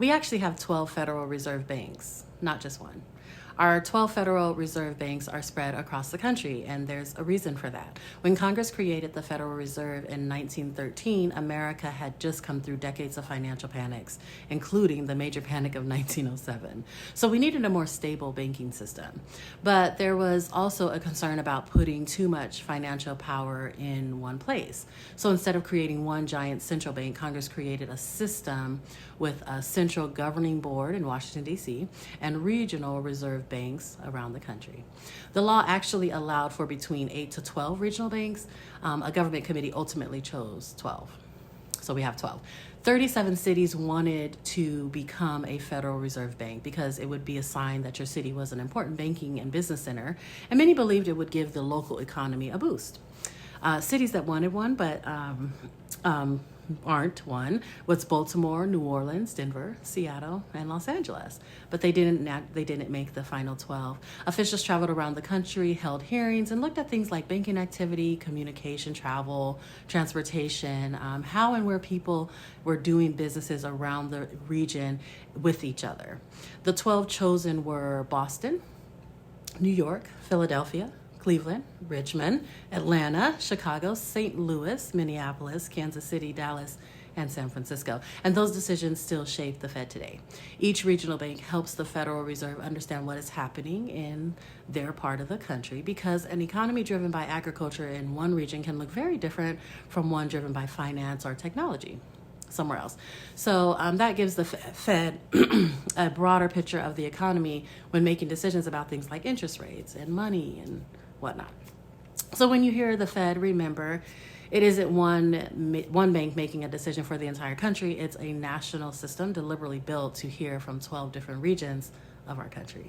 We actually have 12 Federal Reserve banks, not just one. Our 12 Federal Reserve banks are spread across the country, and there's a reason for that. When Congress created the Federal Reserve in 1913, America had just come through decades of financial panics, including the major panic of 1907. So we needed a more stable banking system. But there was also a concern about putting too much financial power in one place. So instead of creating one giant central bank, Congress created a system with a central governing board in Washington, D.C., and regional reserve banks around the country. The law actually allowed for between 8 to 12 regional banks. A government committee ultimately chose 12. So we have 12. 37 cities wanted to become a Federal Reserve Bank because it would be a sign that your city was an important banking and business center, and many believed it would give the local economy a boost. Cities that wanted one but aren't one was Baltimore, New Orleans, Denver, Seattle, and Los Angeles. But they didn't make the final 12. Officials traveled around the country, held hearings, and looked at things like banking activity, communication, travel, transportation, how and where people were doing businesses around the region with each other. The 12 chosen were Boston, New York, Philadelphia, Cleveland, Richmond, Atlanta, Chicago, St. Louis, Minneapolis, Kansas City, Dallas, and San Francisco. And those decisions still shape the Fed today. Each regional bank helps the Federal Reserve understand what is happening in their part of the country, because an economy driven by agriculture in one region can look very different from one driven by finance or technology somewhere else. So that gives the Fed a broader picture of the economy when making decisions about things like interest rates and money and whatnot. So when you hear the Fed, remember, it isn't one bank making a decision for the entire country. It's a national system deliberately built to hear from 12 different regions of our country.